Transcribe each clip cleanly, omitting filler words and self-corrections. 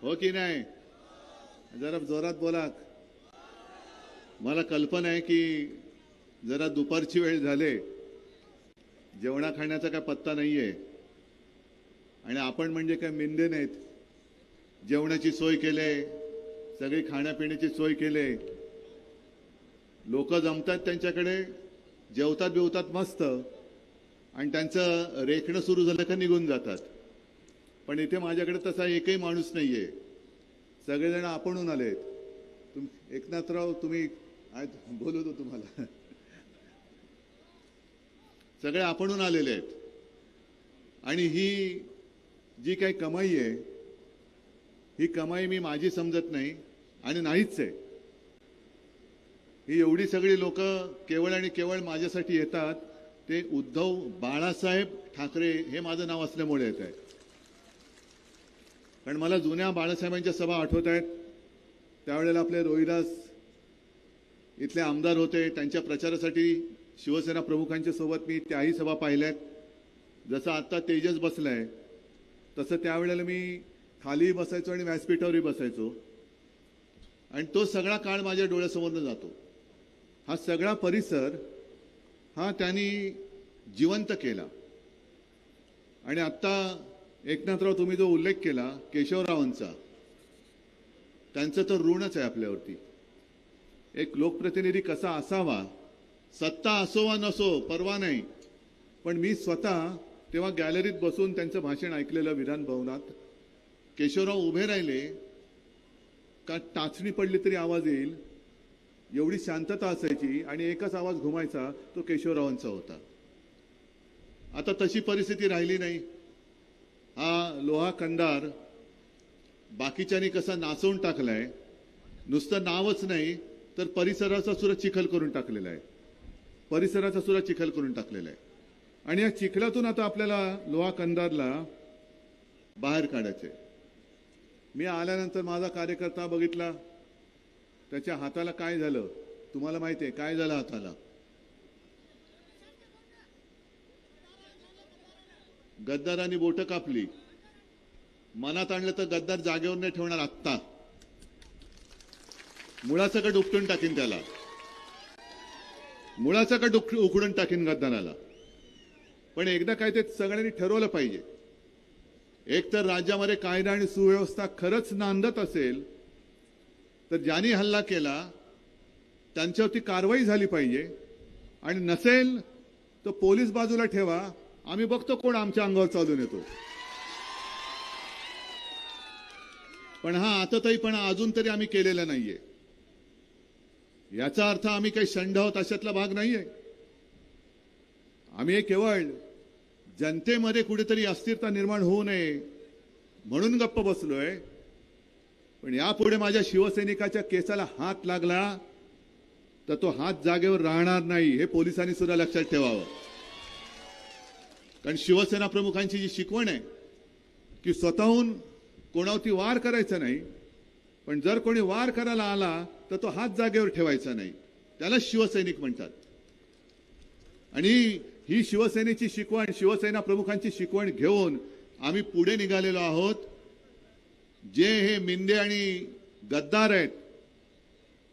हो की नाही? जरा जोरात बोला. मला कल्पना आहे की जरा दुपारची वेळ झाले, जेवणा खाण्याचा काय पत्ता नाहीये आणि आपण म्हणजे काय मिंदे नाहीत. जेवणाची सोय केले, सगळी खाण्यापिण्याची सोय केले, लोक जमतात त्यांच्याकडे, जेवतात बिवतात मस्त आणि त्यांचं रेखणं सुरू झालं का निघून जातात. पण इथे माझ्याकडे तसा एकही माणूस नाहीये. सगळेजण आपणहून आलेत. एकनाथराव तुम्ही बोलू दो तुम्हाला. सगळे आपणहून आलेले आहेत आणि ही जी काही कमाई आहे, ही कमाई मी माझी समजत नाही आणि नाहीच आहे. ही एवढी सगळी लोक केवळ आणि केवळ माझ्यासाठी येतात ते उद्धव बाळासाहेब ठाकरे हे माझं नाव असल्यामुळे येत आहे. कारण मला जुन्या बाळासाहेबांच्या सभा आठवत आहेत. त्यावेळेला आपले रोहिदास इथले आमदार होते. त्यांच्या प्रचारासाठी शिवसेना प्रमुखांच्या सोबत मी त्याही सभा पाहिल्यात. जसं आता तेजस बसलाय तसं त्यावेळेला मी खाली बसायचो आणि व्यासपीठावरही बसायचो आणि तो सगळा काळ माझ्या डोळ्यासमोरनं जातो. हा सगळा परिसर हा त्यांनी जिवंत केला. आणि आता एकनाथराव तुम्ही जो उल्लेख केला केशवरावांचा, त्यांचं तर ऋणच आहे आपल्यावरती. एक लोकप्रतिनिधी कसा असावा, सत्ता असो वा नसो परवा नाही, पण मी स्वतः तेव्हा गॅलरीत बसून त्यांचं भाषण ऐकलेलं विधान भवनात. केशवराव उभे राहिले का टाचणी पडली तरी आवाज येईल एवढी शांतता असायची आणि एकच आवाज घुमायचा, तो केशवरावांचा होता. आता तशी परिस्थिती राहिली नाही. हा लोहा कंदार बाकीच्यांनी कसा नाचवून टाकलाय, नुसतं नावच नाही तर परिसराचा सुद्धा चिखल करून टाकलेला आहे. परिसराचा सुद्धा चिखल करून टाकलेला आहे. आणि या चिखलातून आता आपल्याला लोहा कंदारला बाहेर काढायचे. मी आल्यानंतर माझा कार्यकर्ता बघितला, त्याच्या हाताला काय झालं तुम्हाला माहिती आहे? काय झालं हाताला? गद्दारांनी बोटं कापली. मनात आणलं तर गद्दार जागेवर नाही ठेवणार. आत्ता मुळासकट उपटून टाकीन त्याला, मुळासकट उखडून टाकीन गद्दाराला. पण एकदा काय ते सगळ्यांनी ठरवलं पाहिजे. एक तर राज्यामध्ये कायदा आणि सुव्यवस्था खरंच नांदत असेल तर ज्यांनी हल्ला केला त्यांच्यावरती कारवाई झाली पाहिजे. आणि नसेल तर पोलीस बाजूला ठेवा, आम्ही बघतो कोण आमच्या अंगावर चालून येतो. पण हा आतताईपणा अजून तरी आम्ही केलेला नाहीये. याचा अर्थ आम्ही काही शंड आहोत अशातला भाग नाहीये. आम्ही केवळ जनतेमध्ये कुठेतरी अस्थिरता निर्माण होऊ नये म्हणून गप्प बसलोय. पण यापुढे माझ्या शिवसैनिकाच्या केसाला हात लागला तर तो हात जागेवर राहणार नाही, हे पोलिसांनी सुद्धा लक्षात ठेवावं. कारण शिवसेना प्रमुखांची जी शिकवण आहे की स्वतःहून कोणावरती वार करायचा नाही, पण जर कोणी वार करायला आला तर तो हात जागेवर ठेवायचा नाही, त्याला शिवसैनिक म्हणतात. आणि ही शिवसेनेची शिकवण, शिवसेना प्रमुखांची शिकवण घेऊन आम्ही पुढे निघालेलो आहोत. जे हे मिंदे आणि गद्दार आहेत,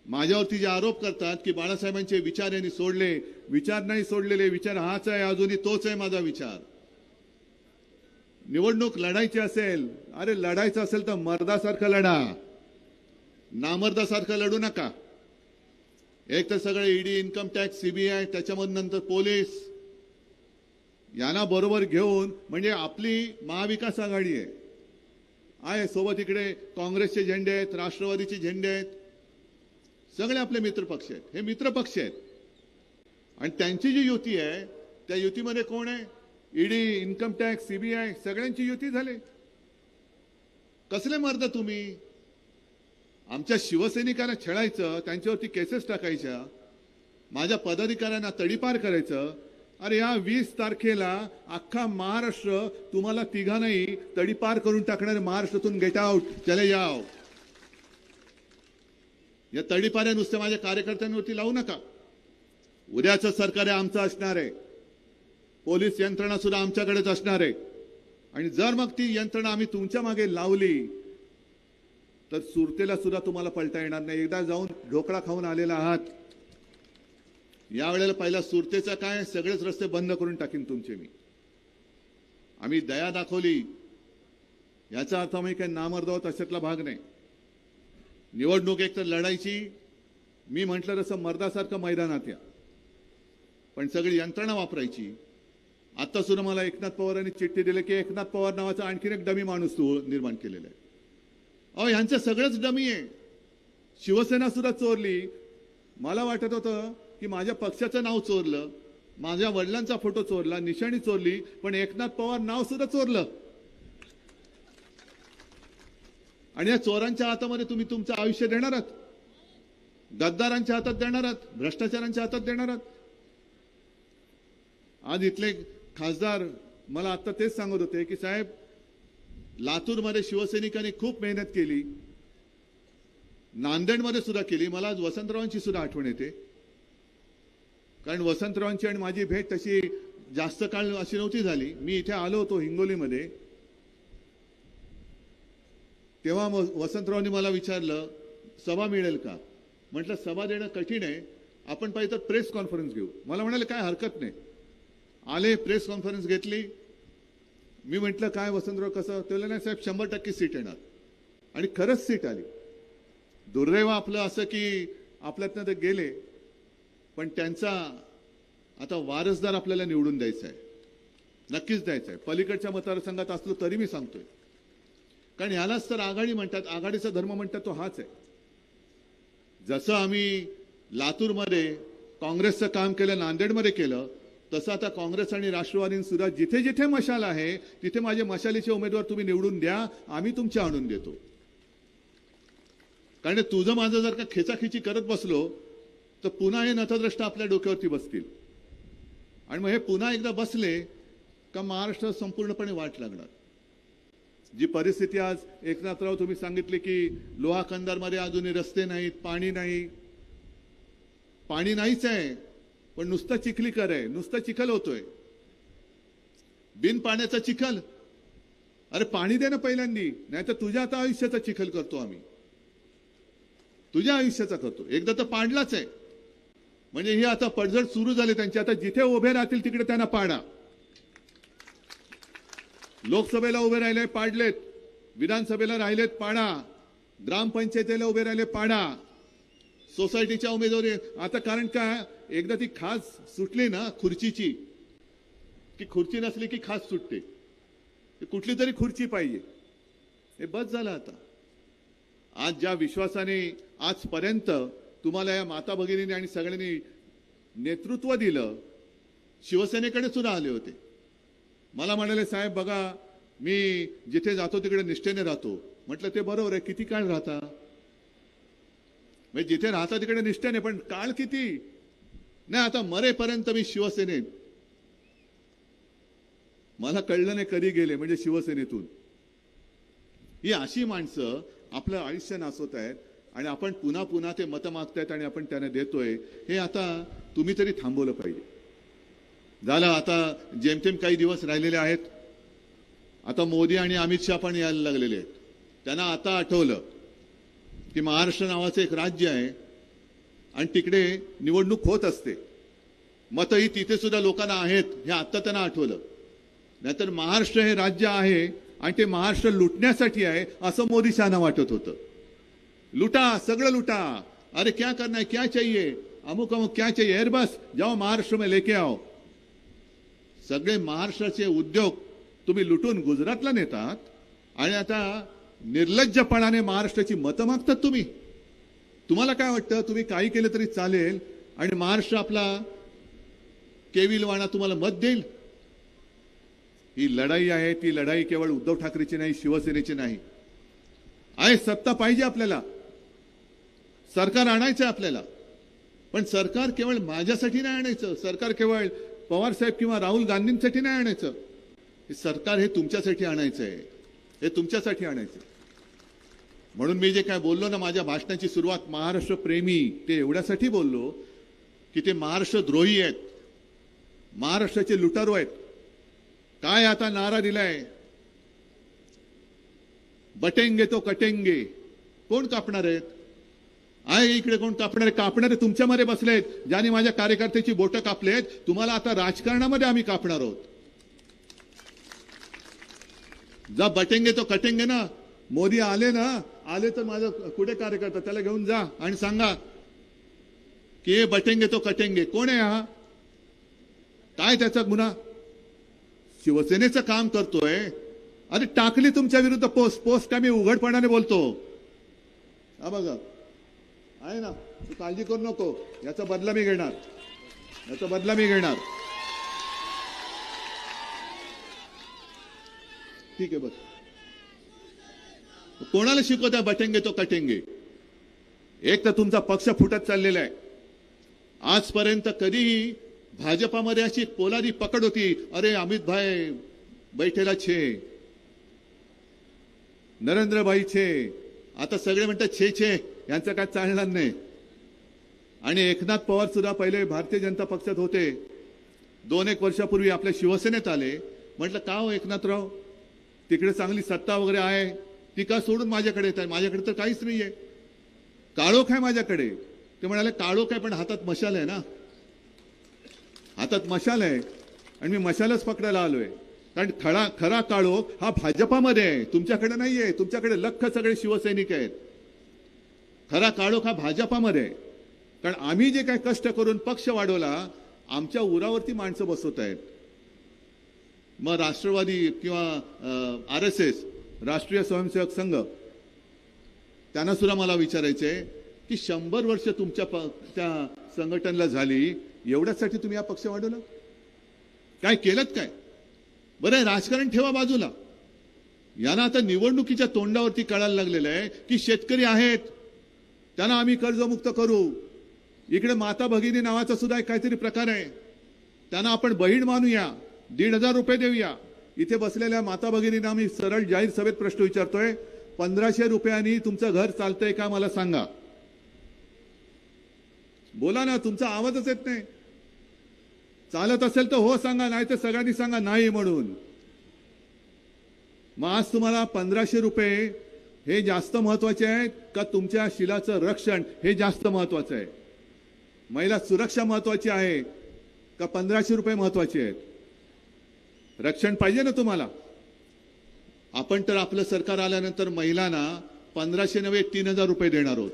माझ्यावरती जे आरोप करतात की बाळासाहेबांचे विचार यांनी सोडले, विचार नाही सोडलेले, विचार हाच आहे, अजूनही तोच आहे माझा विचार. निवडणूक लढायची असेल, अरे लढायचं असेल तर मर्दासारखं लढा, नामर्दासारखं लढू नका. एक तर सगळे ईडी, इन्कम टॅक्स, सीबीआय, त्याच्यामध्ये नंतर पोलीस, यांना बरोबर घेऊन, म्हणजे आपली महाविकास आघाडी आहे सोबत. इकडे काँग्रेसचे झेंडे आहेत, राष्ट्रवादीचे झेंडे आहेत, सगळे आपले मित्रपक्ष आहेत. हे मित्रपक्ष आहेत आणि त्यांची जी युती आहे त्या युतीमध्ये कोण आहे? ईडी, इन्कम टॅक्स, सीबीआय, सगळ्यांची युती झाली. कसले मर्द तुम्ही? आमच्या शिवसैनिकांना छळायचं, त्यांच्यावरती केसेस टाकायच्या, माझ्या पदाधिकाऱ्यांना तडीपार करायचं. अरे या 20 तारखेला अख्खा महाराष्ट्र तुम्हाला तिघांनाही तडीपार करून टाकणार. महाराष्ट्रातून गेट आउट, चले जाओ. या तडीपाऱ्या नुसत्या माझ्या कार्यकर्त्यांवरती लावू नका. उद्याचं सरकार आमचं असणार आहे, पोलीस यंत्रणा सुद्धा आमच्याकडेच असणार आहे. आणि जर मग ती यंत्रणा आम्ही तुमच्या मागे लावली तर सुरतेला सुद्धा तुम्हाला पलटा येणार नाही. एकदा जाऊन ढोकळा खाऊन आलेला आहात. यावेळेला पहिला सुरतेचा काय, सगळेच रस्ते बंद करून टाकीन तुमचे मी. आम्ही दया दाखवली याचा अर्थ आम्ही काही नामर्द आहोत अशातला भाग नाही. निवडणूक एक तर लढायची, मी म्हटलं तसं मर्दासारखं मैदानात या, पण सगळी यंत्रणा वापरायची. आता सुद्धा मला एकनाथ पवारांनी चिठ्ठी दिली की एकनाथ पवार नावाचा आणखीन एक डमी माणूस तू निर्माण केलेला आहे. अहो ह्यांचं सगळंच डमी आहे. शिवसेना सुद्धा चोरली. मला वाटत होतं की माझ्या पक्षाचं नाव चोरलं, माझ्या वडिलांचा फोटो चोरला, निशाणी चोरली, पण एकनाथ पवार नाव सुद्धा चोरलं. आणि या चोरांच्या हातामध्ये तुम्ही तुमचं आयुष्य देणार आहात, गद्दारांच्या हातात देणार आहात, भ्रष्टाचारांच्या हातात देणार आहात. आज इथले खासदार मला आता तेच सांगत होते की साहेब, लातूरमध्ये शिवसैनिकांनी खूप मेहनत केली, नांदेडमध्ये सुद्धा केली. मला आज वसंतरावांची सुद्धा आठवण येते, कारण वसंतरावांची आणि माझी भेट तशी जास्त काळ अशी नव्हती झाली. मी इथे आलो होतो हिंगोलीमध्ये, तेव्हा वसंतरावांनी मला विचारलं सभा मिळेल का. म्हटलं सभा देणं कठीण आहे, आपण पाहिजे तर प्रेस कॉन्फरन्स घेऊ. मला म्हणाले काय हरकत नाही. आले, प्रेस कॉन्फरन्स घेतली. मी म्हटलं काय वसंतराव कसं, ते बोलले नाही साहेब 100% सीट येणार. आणि खरंच सीट आली. दुर्दैव आपलं असं की आपल्यातनं ते गेले, पण त्यांचा आता वारसदार आपल्याला निवडून द्यायचा आहे, नक्कीच द्यायचा आहे. पलीकडच्या मतदारसंघात असलो तरी मी सांगतोय, कारण ह्यालाच तर आघाडी म्हणतात, आघाडीचा धर्म म्हणतात तो हाच आहे. जसं आम्ही लातूरमध्ये काँग्रेसचं काम केलं, नांदेडमध्ये केलं, तसं आता काँग्रेस आणि राष्ट्रवादी सुद्धा जिथे जिथे मशाल आहे तिथे माझे मशालीचे उमेदवार तुम्ही निवडून द्या, आम्ही तुमच्या आणून देतो. कारण तुझं माझं जर का खेचाखिची करत बसलो तर पुन्हा हे नतद्रष्टा आपल्या डोक्यावरती बसतील. आणि मग हे पुन्हा एकदा बसले का महाराष्ट्र संपूर्णपणे वाट लागणार. जी परिस्थिती आज एकनाथराव तुम्ही सांगितले की लोहा कंदारमध्ये अजूनही रस्ते नाहीत, पाणी नाही. पाणी नाहीच आहे, पण नुसतं चिखलीकर आहे, नुसतं चिखल होतोय, बिन पाण्याचा चिखल. अरे पाणी दे ना पहिल्यांदी, नाही तर तुझ्या आता आयुष्याचा चिखल करतो आम्ही, तुझ्या आयुष्याचा करतो. एकदा तर पाडलाच आहे, म्हणजे हे आता पडझड सुरू झाली त्यांची. आता जिथे उभे राहतील तिकडे त्यांना पाडा. लोकसभेला उभे राहिले पाडलेत, विधानसभेला राहिलेत पाडा, ग्रामपंचायतीला उभे राहिले पाडा, सोसायटीच्या उमेदवारी. आता कारण काय, एकदा ती खास सुटली ना खुर्चीची, की खुर्ची नसली की खास सुटते. कुठली तरी खुर्ची पाहिजे, हे बस झालं आता. आज ज्या विश्वासाने आजपर्यंत तुम्हाला या माता भगिनींनी आणि सगळ्यांनी नेतृत्व दिलं, शिवसेनेकडे सुद्धा आले होते. मला म्हणाले साहेब बघा मी जिथे जातो तिकडे निष्ठेने राहतो. म्हटलं ते बरोबर आहे, किती काळ राहता, म्हणजे जिथे राहता तिकडे निष्ठेने, पण काळ किती. नाही आता मरेपर्यंत मी शिवसेनेत. मला कळलं नाही कधी गेले म्हणजे शिवसेनेतून. ही अशी माणसं आपलं आयुष्य नासवत आहेत आणि आपण पुन्हा पुन्हा ते मतं मागतायत आणि आपण त्यांना देतोय. हे आता तुम्ही तरी थांबवलं पाहिजे. झालं आता जेमतेम काही दिवस राहिलेले आहेत. आता मोदी आणि अमित शहा पण यायला लागलेले आहेत. त्यांना आता आठवलं की महाराष्ट्र नावाचं एक राज्य आहे आणि तिकडे निवडणूक होत असते, मतही तिथे सुद्धा लोकांना आहेत, हे आता त्यांना आठवलं. नाहीतर महाराष्ट्र हे राज्य आहे आणि ते महाराष्ट्र लुटण्यासाठी आहे असं मोदी शहाना वाटत होतं. लुटा, सगळं लुटा, अरे क्या करना है, क्या चाहिए, अमुक अमुक क्या चाहिए, यार बस जाओ महाराष्ट्र में लेके आओ. सगळे महाराष्ट्राचे उद्योग तुम्ही लुटून गुजरातला नेतात आणि आता निर्लज्जपणाने महाराष्ट्राची मतं मागतात तुम्ही. तुम्हाला काय वाटतं तुम्ही काही केलं तरी चालेल आणि महाराष्ट्र आपला केविलवाणा तुम्हाला मत देईल? ही लढाई आहे, ती लढाई केवळ उद्धव ठाकरेची नाही, शिवसेनेची नाही आहे. सत्ता पाहिजे आपल्याला, सरकार आणायचं आपल्याला, पण सरकार केवळ माझ्यासाठी नाही आणायचं, सरकार केवळ पवार साहेब किंवा राहुल गांधींसाठी नाही आणायचं. हे सरकार हे तुमच्यासाठी आणायचं आहे, हे तुमच्यासाठी आणायचं. म्हणून मी जे काय बोललो ना माझ्या भाषणाची सुरुवात, महाराष्ट्र प्रेमी, ते एवढ्यासाठी बोललो की ते महाराष्ट्र द्रोही आहेत, महाराष्ट्राचे लुटारू आहेत. काय आता नारा दिलाय, बटेंगे तो कटेंगे, कोण कापणार आहेत? आहे इकडे कोण कापणारे? कापणारे तुमच्यामध्ये बसलेत, ज्यांनी माझ्या कार्यकर्त्याची बोटं कापलेत. तुम्हाला आता राजकारणामध्ये आम्ही कापणार आहोत. जा बटेंगे तो कटेंगे ना. मोदी आले ना, आले तर माझा कुठे कार्यकर्ता त्याला घेऊन जा आणि सांगा की हे बटेंगे तो कटेंगे. कोण आहे हा? काय त्याचा गुन्हा? शिवसेनेचं काम करतोय. अरे टाकली तुमच्या विरुद्ध पोस्ट काय मी उघडपणाने बोलतो. हा बघा आहे ना, तू काळजी करू नको, याचा बदला मी घेणार, याचा बदला मी घेणार. ठीक आहे. बस कोणाला शिकवता बटेंगे तो कटेंगे? एक तर तुमचा पक्ष फुटत चाललेला आहे. आजपर्यंत कधीही भाजपामध्ये अशी पोलादी पकड होती, अरे अमित भाई बैठेला छे, नरेंद्र भाई छे. आता सगळे म्हणतात छे छे, यांचं काय चालणार नाही. आणि एकनाथ पवार सुद्धा पहिले भारतीय जनता पक्षात होते, 2-1 वर्षापूर्वी आपल्या शिवसेनेत आले. म्हटलं का हो एकनाथराव, तिकडे चांगली सत्ता वगैरे आहे, ती का सोडून माझ्याकडे येत आहे? माझ्याकडे तर काहीच नाहीये, काळोख आहे माझ्याकडे. ते म्हणाले काळोख आहे पण हातात मशाल आहे ना, हातात मशाल आहे आणि मी मशालच पकडायला आलोय. कारण खरा काळोख हा भाजपामध्ये आहे, तुमच्याकडे नाहीये. तुमच्याकडे लख सगळे शिवसैनिक आहेत. खरा काळोख हा भाजपामध्ये आहे. कारण आम्ही जे काही कष्ट करून पक्ष वाढवला, आमच्या उरावरती माणसं बसवत आहेत. मग राष्ट्रवादी किंवा RSS राष्ट्रीय स्वयंसेवक संघ, त्यांना सुद्धा मला विचारायचंय की 100 वर्ष तुमच्या त्या संघटनेला झाली, एवढ्यासाठी तुम्ही हा पक्ष वाढवला? काय केलं काय? बरं राजकारण ठेवा बाजूला. यांना आता निवडणुकीच्या तोंडावरती कळायला लागलेलं आहे की शेतकरी आहेत, त्यांना आम्ही कर्जमुक्त करू. इकडे माता भगिनी नावाचा सुद्धा एक काहीतरी प्रकार आहे, त्यांना आपण बहीण मानूया, 1,500 रुपये देऊया. इथे बसलेल्या माता भगिनींना मी सरळ जाहीर सभेत प्रश्न विचारतोय, 1,500 रुपयांनी तुमचं घर चालतंय का मला सांगा? बोला ना, तुमचा आवाजच येत नाही. चालत असेल तर हो सांगा, नाही तर सगळ्यांनी सांगा नाही म्हणून. मग आज तुम्हाला 1,500 रुपये हे जास्त महत्वाचे आहेत का तुमच्या शिलाचं रक्षण हे जास्त महत्वाचं आहे? महिला सुरक्षा महत्वाची आहे का 1,500 रुपये महत्वाचे आहेत? रक्षण पाहिजे ना तुम्हाला. आपण तर आपलं सरकार आल्यानंतर महिलांना 1,500 नव्हे 3,000 रुपये देणार आहोत.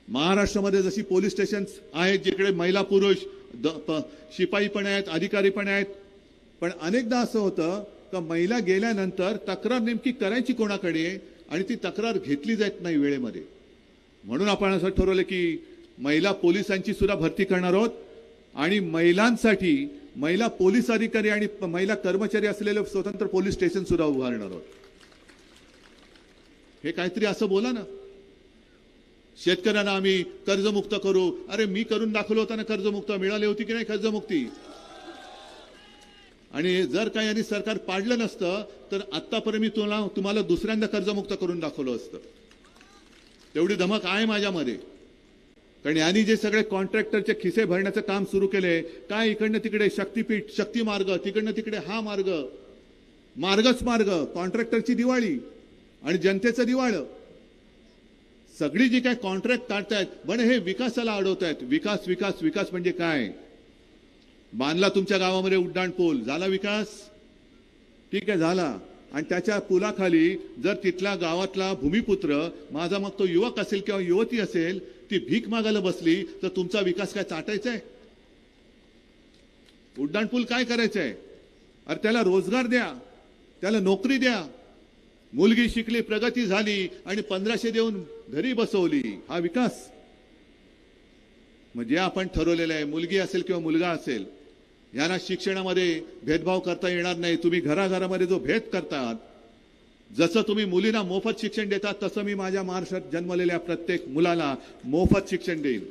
महाराष्ट्रामध्ये जशी पोलीस स्टेशन आहेत जिकडे महिला पुरुष शिपाई पण आहेत, अधिकारी पण आहेत, पण अनेकदा असं होतं का महिला गेल्यानंतर तक्रार नेमकी करायची कोणाकडे आणि ती तक्रार घेतली जात नाही वेळेमध्ये. म्हणून आपण असं ठरवलं की महिला पोलिसांची सुद्धा भरती करणार आहोत आणि महिलांसाठी महिला पोलीस अधिकारी आणि महिला कर्मचारी असलेले स्वतंत्र पोलीस स्टेशन सुद्धा उभारणार आहोत. हे काहीतरी असं बोला ना. शेतकऱ्यांना आम्ही कर्जमुक्त करू. अरे मी करून दाखवलं होतं ना कर्जमुक्त, मिळाली होती की नाही कर्जमुक्ती? आणि जर काही यांनी सरकार पाडलं नसतं तर आतापर्यंत मी तुम्हाला दुसऱ्यांदा कर्जमुक्त करून दाखवलं असतं. तेवढी धमक आहे माझ्यामध्ये. कारण यांनी जे सगळे कॉन्ट्रॅक्टरचे खिसे भरण्याचं काम सुरू केले, काय इकडनं तिकडे शक्तीपीठ, शक्ती मार्ग, तिकडनं तिकडे हा मार्ग, मार्गच मार्ग, कॉन्ट्रॅक्टरची दिवाळी आणि जनतेचं दिवाळं. सगळी जी काय कॉन्ट्रॅक्ट काढतायत, पण हे विकासाला अडवतायत. विकास विकास विकास म्हणजे काय? बांधला तुमच्या गावामध्ये उड्डाण पूल, झाला विकास? ठीक आहे झाला. आणि त्याच्या पुलाखाली जर तिथला गावातला भूमिपुत्र, माझा मग तो युवक असेल किंवा युवती असेल, ती भीक मागायला बसली तर तुमचा विकास काय चाटायचा आहे? उड्डाण पूल काय करायचंय? अरे त्याला रोजगार द्या, त्याला नोकरी द्या. मुलगी शिकली, प्रगती झाली आणि 1,500 देऊन घरी बसवली, हा विकास? म्हणजे आपण ठरवलेलं आहे, मुलगी असेल किंवा मुलगा असेल, यांना शिक्षणामध्ये भेदभाव करता येणार नाही. तुम्ही घराघरामध्ये जो भेद करतात, जसं तुम्ही मुलींना मोफत शिक्षण देतात, तसं मी माझ्या महाराष्ट्रात जन्मलेल्या प्रत्येक मुलाला मोफत शिक्षण देईन.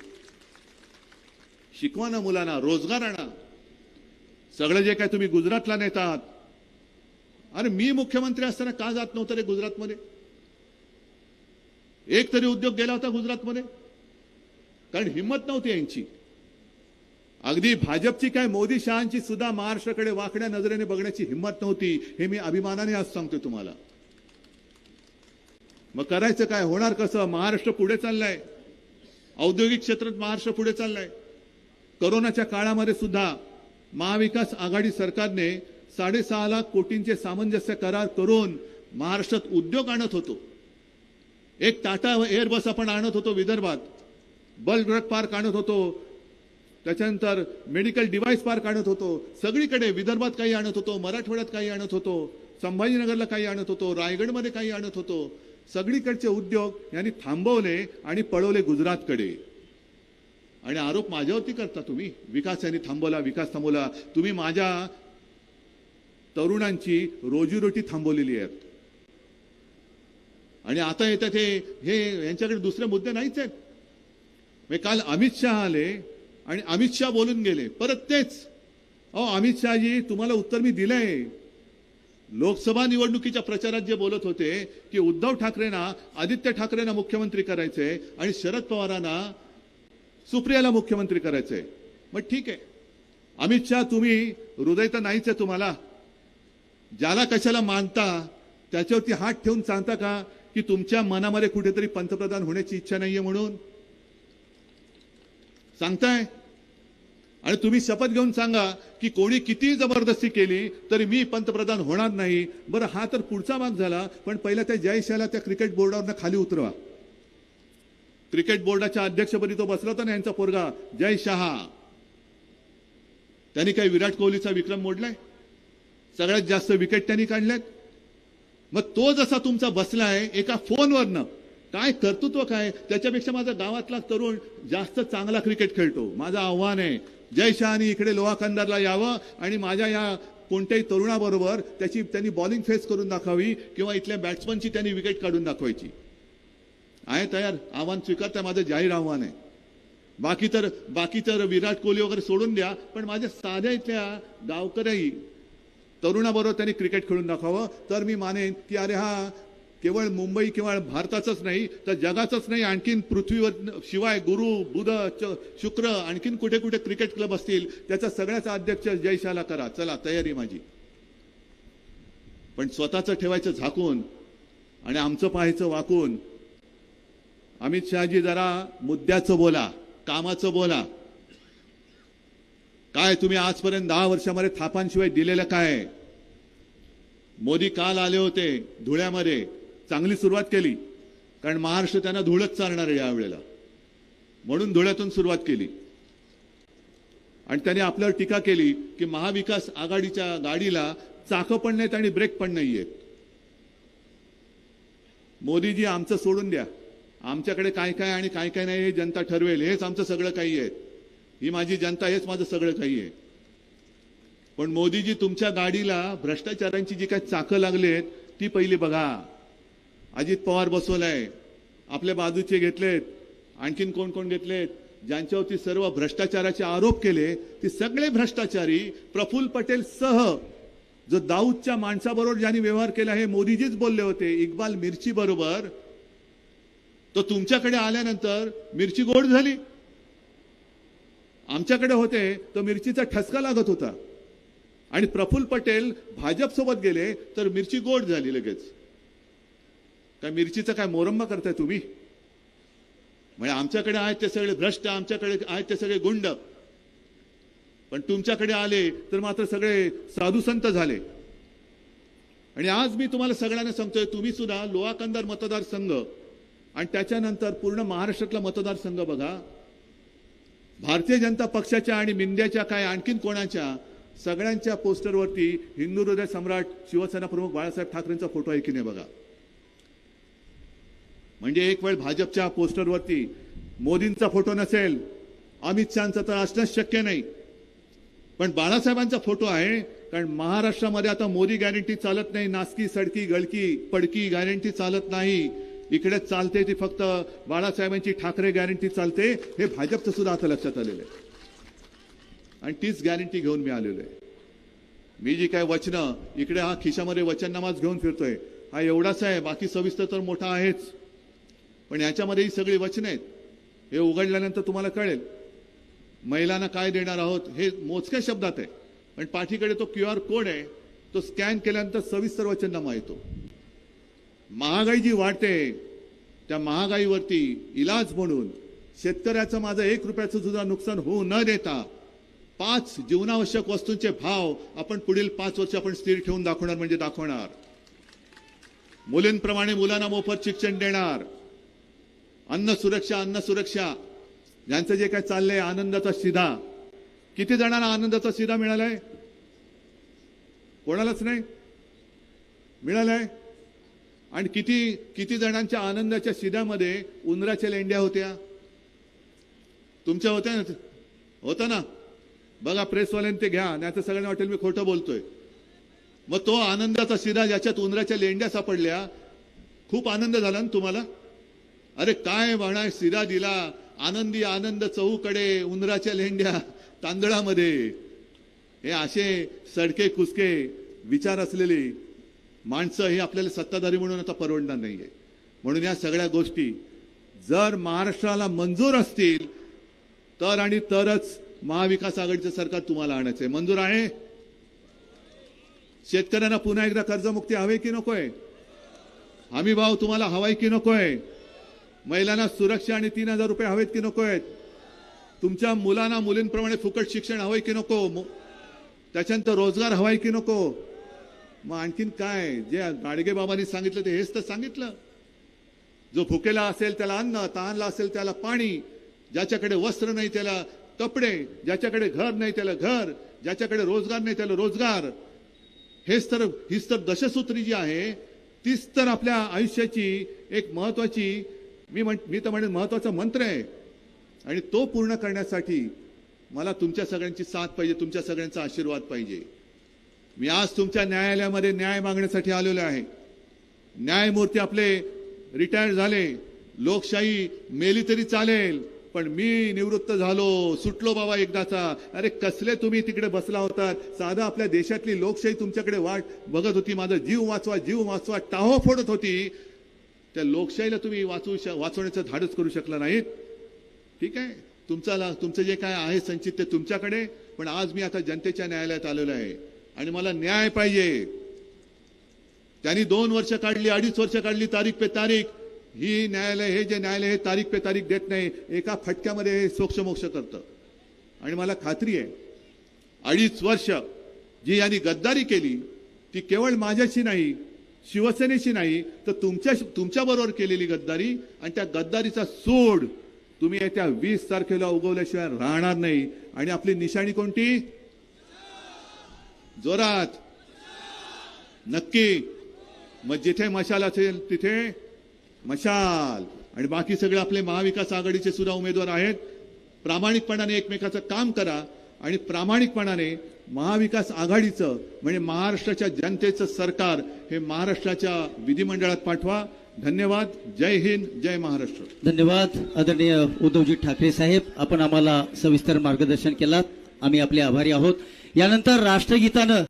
शिकवा ना मुलांना, रोजगार आणा. सगळं जे काय तुम्ही गुजरातला नेतात, अरे मी मुख्यमंत्री असताना का जात नव्हतं रे गुजरातमध्ये? एक तरी उद्योग गेला होता गुजरातमध्ये? कारण हिंमत नव्हती यांची. अगदी भाजपची काय मोदी शहांची सुद्धा महाराष्ट्राकडे वाकड्या नजरेने बघण्याची हिंमत नव्हती. हे मी अभिमानाने आज सांगतो तुम्हाला. मग करायचं काय, होणार कसं? महाराष्ट्र पुढे चाललाय, औद्योगिक क्षेत्रात महाराष्ट्र पुढे चाललाय. कोरोनाच्या काळामध्ये सुद्धा महाविकास आघाडी सरकारने 6.5 लाख कोटींचे सामंजस्य करार करून महाराष्ट्रात उद्योग आणत होतो. एक टाटा एअरबस आपण आणत होतो विदर्भात, बल्क ड्रग पार्क आणत होतो, त्याच्यानंतर मेडिकल डिव्हाइस पार्क आणत होतो. सगळीकडे विदर्भात काही आणत होतो, मराठवाड्यात काही आणत होतो, संभाजीनगरला काही आणत होतो, रायगडमध्ये काही आणत होतो. सगळीकडचे उद्योग यांनी थांबवले आणि पळवले गुजरातकडे. आणि आरोप माझ्यावरती करता तुम्ही, विकास यांनी थांबवला, विकास थांबवला. तुम्ही माझ्या तरुणांची रोजीरोटी थांबवलेली आहे. आणि आता येतात हे यांच्याकडे दुसरे मुद्दे नाहीच आहेत. मी काल अमित शहा आले आणि अमित शहा बोलून गेले, परत तेच. अमित शहाजी, तुम्हाला उत्तर मी दिलंय. लोकसभा निवडणुकीच्या प्रचारात जे बोलत होते की उद्धव ठाकरेंना, आदित्य ठाकरेंना मुख्यमंत्री करायचे आणि शरद पवारांना, सुप्रियाला मुख्यमंत्री करायचंय. मग ठीक आहे अमित शहा, तुम्ही हृदय तर नाहीच आहे तुम्हाला. ज्याला कशाला मानता त्याच्यावरती हात ठेवून सांगता का की तुमच्या मनामध्ये कुठेतरी पंतप्रधान होण्याची इच्छा नाहीये म्हणून सांगताय? आणि तुम्ही शपथ घेऊन सांगा की कोणी किती जबरदस्ती केली तरी मी पंतप्रधान होणार नाही. बरं, हा तर पुढचा भाग झाला, पण पहिला त्या जय शहाला त्या क्रिकेट बोर्डावरनं खाली उतरवा. क्रिकेट बोर्डाच्या अध्यक्षपदी तो बसला होता ना यांचा पोरगा जय शहा. त्यांनी काही विराट कोहलीचा विक्रम मोडलाय? सगळ्यात जास्त विकेट त्यांनी काढल्यात. मग तो जसा तुमचा बसलाय एका फोनवरनं, काय कर्तृत्व काय? त्याच्यापेक्षा माझा गावातला तरुण जास्त चांगला क्रिकेट खेळतो. माझं आव्हान आहे, जय शहानी इकडे लोहा कंदारला यावं आणि माझ्या या कोणत्याही तरुणाबरोबर त्यांनी बॉलिंग फेस करून दाखवावी किंवा इथल्या बॅट्समनची त्यांनी विकेट काढून दाखवायची. आहे तयार? आव्हान स्वीकारता? माझं जाहीर आव्हान आहे. बाकी तर विराट कोहली वगैरे सोडून द्या, पण माझ्या साध्या इथल्या गावकरी तरुणाबरोबर त्यांनी क्रिकेट खेळून दाखवावं, तर मी मानेन की अरे हा केवळ मुंबई किंवा भारताचंच नाही तर जगाचंच नाही, आणखीन पृथ्वीवर शिवाय गुरु बुध शुक्र आणखीन कुठे कुठे क्रिकेट क्लब असतील त्याचा सगळ्याचा अध्यक्ष जयशाला करा. चला, तयारी माझी. पण स्वतःचं ठेवायचं झाकून आणि आमचं पाहायचं वाकून. अमित शहाजी, जरा मुद्द्याचं बोला, कामाचं बोला. काय तुम्ही आजपर्यंत 10 वर्षामध्ये थापांशिवाय दिलेलं काय? मोदी काल आले होते धुळ्यामध्ये, चांगली सुरुवात केली, कारण महाराष्ट्र त्यांना धुळच चालणार आहे यावेळेला, म्हणून धुळ्यातून सुरुवात केली. आणि त्यांनी आपल्यावर टीका केली की महाविकास आघाडीच्या गाडीला चाकं पण नाहीत आणि ब्रेक पण नाहीयेत. मोदीजी, आमचं सोडून द्या. आमच्याकडे काय काय आणि काय काय नाही हे जनता ठरवेल. हेच आमचं सगळं काही आहे. ही माझी जनता, हेच माझं सगळं काही आहे. पण मोदीजी, तुमच्या गाडीला भ्रष्टाचारांची जी काही चाकं लागलेत ती पहिली बघा. अजित पवार बसवलाय, आपल्या बाजूचे घेतलेत, आणखीन कोण कोण घेतलेत, ज्यांच्यावरती सर्व भ्रष्टाचाराचे आरोप केले ते सगळे भ्रष्टाचारी प्रफुल्ल पटेल सह जो दाऊदच्या माणसाबरोबर ज्यांनी व्यवहार केला हे मोदीजीच बोलले होते, इक्बाल मिर्ची बरोबर. तो तुमच्याकडे आल्यानंतर मिरची गोड झाली. आमच्याकडे होते तर मिरचीचा ठसका लागत होता. आणि प्रफुल्ल पटेल भाजप सोबत गेले तर मिरची गोड झाली लगेच. काय मिरचीचा काय मोरंबा करताय तुम्ही? म्हणजे आमच्याकडे आहेत ते सगळे भ्रष्ट, आमच्याकडे आहेत ते सगळे गुंड, पण तुमच्याकडे आले तर मात्र सगळे साधू संत झाले. आणि आज मी तुम्हाला सगळ्यांना सांगतोय, तुम्ही सुद्धा लोहा कंदार मतदारसंघ आणि त्याच्यानंतर पूर्ण महाराष्ट्रातला मतदारसंघ बघा. भारतीय जनता पक्षाच्या आणि मिंद्याच्या काय आणखीन कोणाच्या सगळ्यांच्या पोस्टरवरती हिंदू हृदय सम्राट शिवसेना प्रमुख बाळासाहेब ठाकरेंचा फोटो आहे की नाही बघा. म्हणजे एक वेळ भाजपच्या पोस्टरवरती मोदींचा फोटो नसेल, अमित शहांचा तर असणंच शक्य नाही, पण बाळासाहेबांचा फोटो आहे. कारण महाराष्ट्रामध्ये आता मोदी गॅरंटी चालत नाही, नासकी सडकी गळकी पडकी गॅरंटी चालत नाही. इकडे चालते ती फक्त बाळासाहेबांची ठाकरे गॅरंटी चालते. हे भाजपचं सुद्धा आता लक्षात आलेलं आहे आणि तीच गॅरंटी घेऊन मी आलेलो आहे. मी जी काय वचनं इकडे हा खिशामध्ये वचननामाच घेऊन फिरतोय, हा एवढाच आहे, बाकी सविस्तर तर मोठा आहेच, पण याच्यामध्ये ही सगळी वचनं आहेत. हे उघडल्यानंतर तुम्हाला कळेल महिलांना काय देणार आहोत हे मोजक्या शब्दात आहे, पण पाठीकडे तो QR कोड आहे, तो स्कॅन केल्यानंतर सविस्तर वचननामा येतो. महागाई जी वाढते त्या महागाईवरती इलाज म्हणून शेतकऱ्याचं माझं 1 रुपयाचं सुद्धा नुकसान होऊ न देता 5 जीवनावश्यक वस्तूंचे भाव आपण पुढील 5 वर्ष आपण स्थिर ठेवून दाखवणार म्हणजे दाखवणार. मुलींप्रमाणे मुलांना मोफत शिक्षण देणार. अन्न सुरक्षा यांचं जे काय चाललंय आनंदाचा शिधा. किती जणांना आनंदाचा शिधा मिळालाय? कोणालाच नाही मिळालाय. आणि किती जणांच्या आनंदाच्या शिध्यामध्ये उंदराच्या लेंड्या होत्या? तुमच्या होत्या ना? होता ना? बघा प्रेसवाल्यांनी ते घ्या, नाही तर सगळ्यांना वाटेल मी खोटं बोलतोय. मग तो आनंदाचा शिधा ज्याच्यात उंदराच्या लेंड्या सापडल्या, खूप आनंद झाला ना तुम्हाला? अरे काय म्हणा, शिधा दिला, आनंदी आनंद चहूकडे, उंदराच्या लेंड्या तांदळामध्ये. हे असे सडके कुसके विचार असलेली माणसं ही आपल्याला सत्ताधारी म्हणून आता परवडणार नाहीये. म्हणून या सगळ्या गोष्टी जर महाराष्ट्राला मंजूर असतील तर आणि तरच महाविकास आघाडीचं सरकार तुम्हाला आणायचंय. मंजूर आहे? शेतकऱ्यांना पुन्हा एकदा कर्जमुक्ती हवी की नकोय? हमी भाव तुम्हाला हवाय की नकोय? महिलांना सुरक्षा आणि 3,000 रुपये हवेत की नकोय? तुमच्या मुलांना मुलींप्रमाणे फुकट शिक्षण हवंय की नको? त्याच्यानंतर रोजगार हवाय की नको? मग आणखीन काय? जे गाडगे बाबांनी सांगितलं ते हेच तर सांगितलं. जो भुकेला असेल त्याला अन्न, तहानला असेल त्याला पाणी, ज्याच्याकडे वस्त्र नाही त्याला कपडे, ज्याच्याकडे घर नाही त्याला घर, ज्याच्याकडे रोजगार नाही त्याला रोजगार. हीच तर दशसूत्री जी आहे, तीच तर आपल्या आयुष्याची एक महत्वाची, मी तर म्हणेन महत्वाचा मंत्र आहे. आणि तो पूर्ण करण्यासाठी मला तुमच्या सगळ्यांची साथ पाहिजे, तुमच्या सगळ्यांचा आशीर्वाद पाहिजे. मी आज तुमच्या न्यायालयामध्ये न्याय मागण्यासाठी आलेलो आहे. न्यायमूर्ती आपले रिटायर झाले. लोकशाही मेली तरी चालेल, पण मी निवृत्त झालो, सुटलो बाबा एकदाचा. अरे कसले तुम्ही तिकडे बसला होतात? साधा आपल्या देशातली लोकशाही तुमच्याकडे वाट बघत होती. माझा जीव वाचवा टाहो फोडत होती. त्या लोकशाहीला तुम्ही वाचवण्याचं धाडस करू शकला नाहीत. ठीक आहे, तुमचं जे काय आहे संचित ते तुमच्याकडे, पण आज मी आता जनतेच्या न्यायालयात आलेलो आहे आणि मला न्याय पाहिजे. त्यांनी 2 वर्ष काढली, 2.5 वर्ष काढली, तारीख पे तारीख. हे न्यायालय हे तारीख पे तारीख देत नाही, एका फटक्यामध्ये हे सोक्षमोक्ष करतं. आणि मला खात्री आहे 2.5 वर्ष जी यांनी गद्दारी केली ती केवळ माझ्याशी नाही, शिवसेनेशी नाही, तर तुमच्या बरोबर केलेली गद्दारी. आणि त्या गद्दारीचा सूड तुम्ही येत्या 20 तारखेला उगवल्याशिवाय राहणार नाही. आणि आपली निशाणी कोणती? जोरात नक्की. मग जिथे मशाल असेल तिथे मशाल. आणि बाकी सगळे आपले महाविकास आघाडीचे सुद्धा उमेदवार आहेत. प्रामाणिकपणाने एकमेकाचं काम करा आणि प्रामाणिकपणाने महाविकास आघाडीचं म्हणजे महाराष्ट्राच्या जनतेचं सरकार हे महाराष्ट्राच्या विधिमंडळात पाठवा. धन्यवाद. जय हिंद, जय महाराष्ट्र. धन्यवाद आदरणीय उद्धवजी ठाकरे साहेब, आपण आम्हाला सविस्तर मार्गदर्शन केलात. आम्ही आपले आभारी आहोत. यानंतर राष्ट्रगीतानं